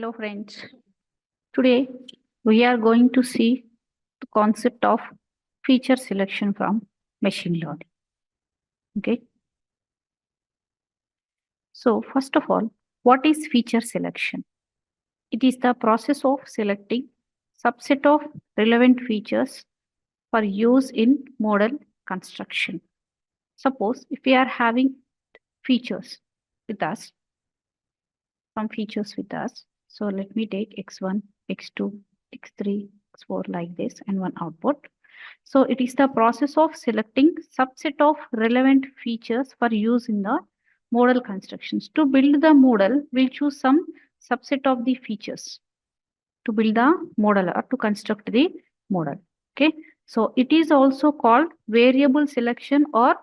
Hello friends. Today we are going to see the concept of feature selection from machine learning. Okay. So first of all, what is feature selection? It is the process of selecting subset of relevant features for use in model construction. Suppose if we are having features with us, some features with us. So let me take x1, x2, x3, x4 like this and one output. So it is the process of selecting subset of relevant features for use in the model constructions. To build the model, we'll choose some subset of the features to build the model or to construct the model. Okay. So it is also called variable selection or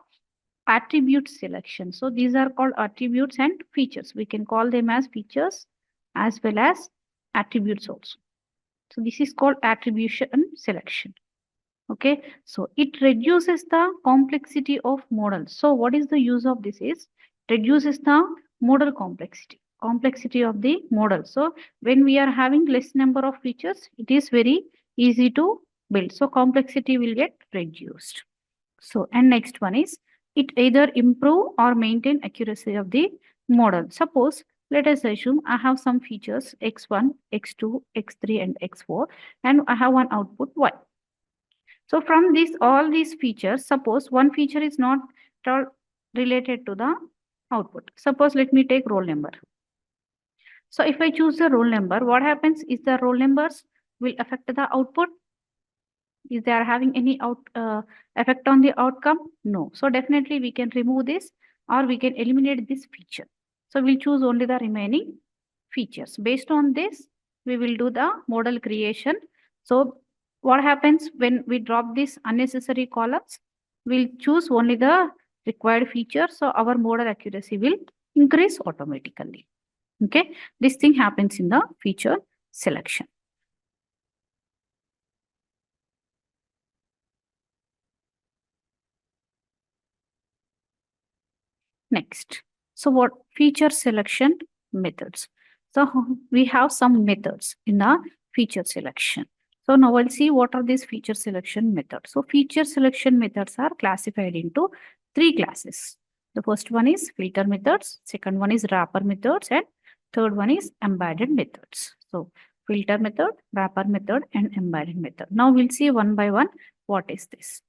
attribute selection. So these are called attributes and features. We can call them as features as well as attributes also. So this is called attribution selection. Okay, so it reduces the complexity of model. So what is the use of this is reduces the model complexity of the model. So when we are having less number of features, it is very easy to build. So complexity will get reduced. So and next one is it either improve or maintain accuracy of the model. Suppose let us assume I have some features x1, x2, x3 and x4 and I have one output y. So from this, all these features, suppose one feature is not at all related to the output. Suppose let me take roll number. So if I choose the roll number, what happens is the roll numbers will affect the output. Is they are having any effect on the outcome? No. So definitely we can remove this or we can eliminate this feature. So we'll choose only the remaining features. Based on this, we will do the model creation. So what happens when we drop these unnecessary columns? We'll choose only the required feature. So our model accuracy will increase automatically. Okay. This thing happens in the feature selection. Next. So what feature selection methods? So we have some methods in the feature selection. So now we'll see what are these feature selection methods. So feature selection methods are classified into three classes. The first one is filter methods, second one is wrapper methods, and third one is embedded methods. So filter method, wrapper method, and embedded method. Now we'll see one by one what is this.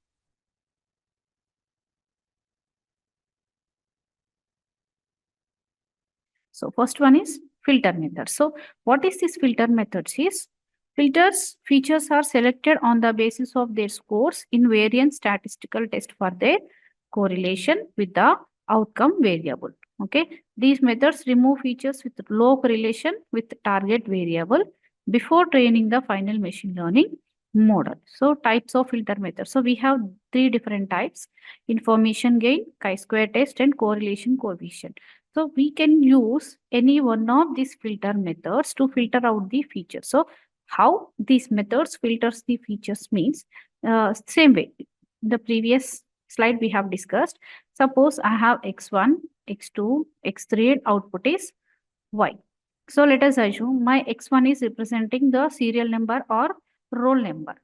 So first one is filter method. So what is this filter methods is? Filters features are selected on the basis of their scores in variance statistical test for their correlation with the outcome variable. Okay. These methods remove features with low correlation with target variable before training the final machine learning model. So types of filter methods. So we have three different types: information gain, chi-square test, and correlation coefficient. So we can use any one of these filter methods to filter out the features. So how these methods filters the features means same way. The previous slide we have discussed. Suppose I have x1, x2, x3 and output is y. So let us assume my x1 is representing the serial number or roll number.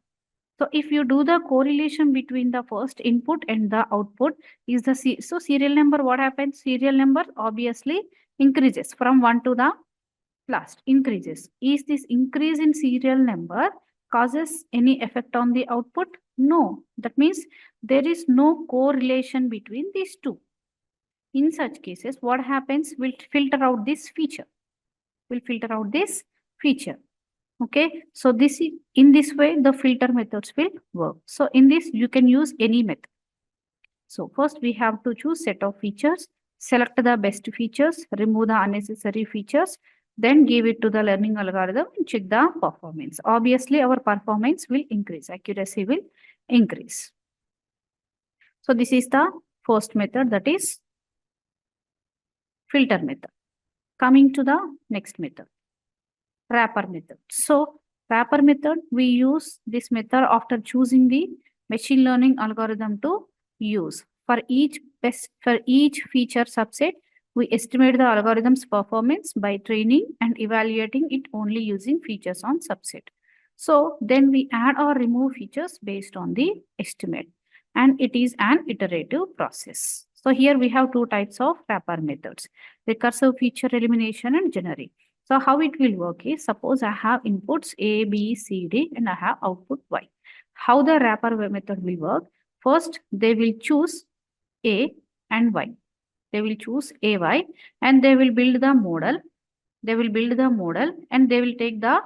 So if you do the correlation between the first input and the output is the so serial number, what happens? Serial number obviously increases from 1 to the last, increases. Is this increase in serial number causes any effect on the output? No. That means there is no correlation between these two. In such cases, what happens? We'll filter out this feature. We'll filter out this feature. Okay, so this is in this way the filter methods will work. So in this you can use any method. So first we have to choose set of features, select the best features, remove the unnecessary features, then give it to the learning algorithm and check the performance. Obviously our performance will increase, accuracy will increase. So this is the first method, that is filter method. Coming to the next method, wrapper method. So wrapper method, we use this method after choosing the machine learning algorithm to use. For each feature subset, We estimate the algorithm's performance by training and evaluating it only using features on subset. So then we add or remove features based on the estimate, and it is an iterative process. So here we have two types of wrapper methods: recursive feature elimination and generic. So how it will work is, suppose I have inputs A, B, C, D, and I have output Y. How the wrapper method will work? First, they will choose A and Y. They will choose AY and they will build the model. They will build the model and they will take the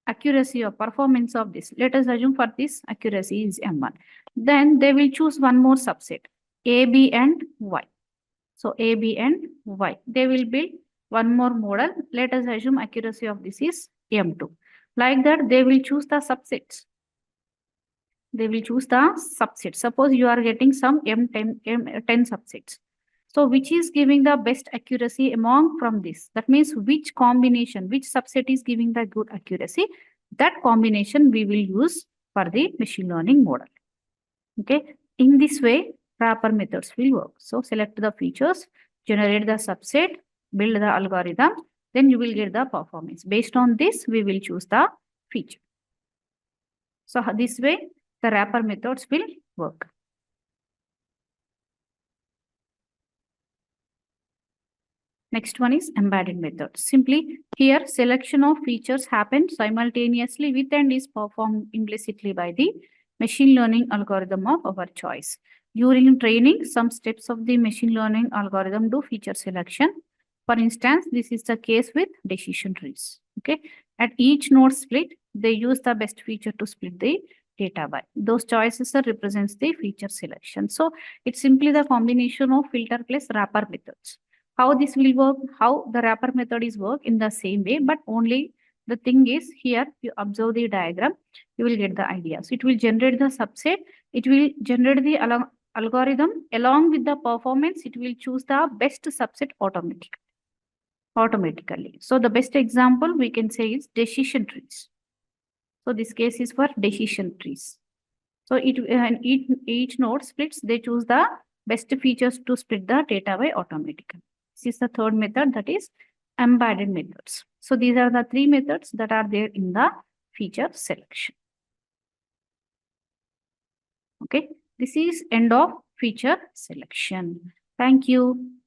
accuracy or performance of this. Let us assume for this accuracy is M1. Then they will choose one more subset, A, B, and Y. So A, B, and Y. They will build one more model. Let us assume accuracy of this is M2. Like that, they will choose the subsets. They will choose the subset. Suppose you are getting some M10 subsets. So which is giving the best accuracy among from this? That means which combination, which subset is giving the good accuracy? That combination we will use for the machine learning model. Okay. In this way, wrapper methods will work. So select the features, generate the subset, build the algorithm, then you will get the performance. Based on this, we will choose the feature. So this way, the wrapper methods will work. Next one is embedded method. Simply here, selection of features happens simultaneously with and is performed implicitly by the machine learning algorithm of our choice. During training, some steps of the machine learning algorithm do feature selection. For instance, this is the case with decision trees. Okay. At each node split, they use the best feature to split the data by. Those choices represents the feature selection. So it's simply the combination of filter plus wrapper methods. How this will work, how the wrapper method is work in the same way, but only the thing is here, you observe the diagram, you will get the idea. So it will generate the subset, it will generate the algorithm along with the performance, it will choose the best subset automatically. So the best example we can say is decision trees. So this case is for decision trees. So each node splits, they choose the best features to split the data by automatically. This is the third method, that is embedded methods. So these are the three methods that are there in the feature selection. Okay, this is end of feature selection. Thank you.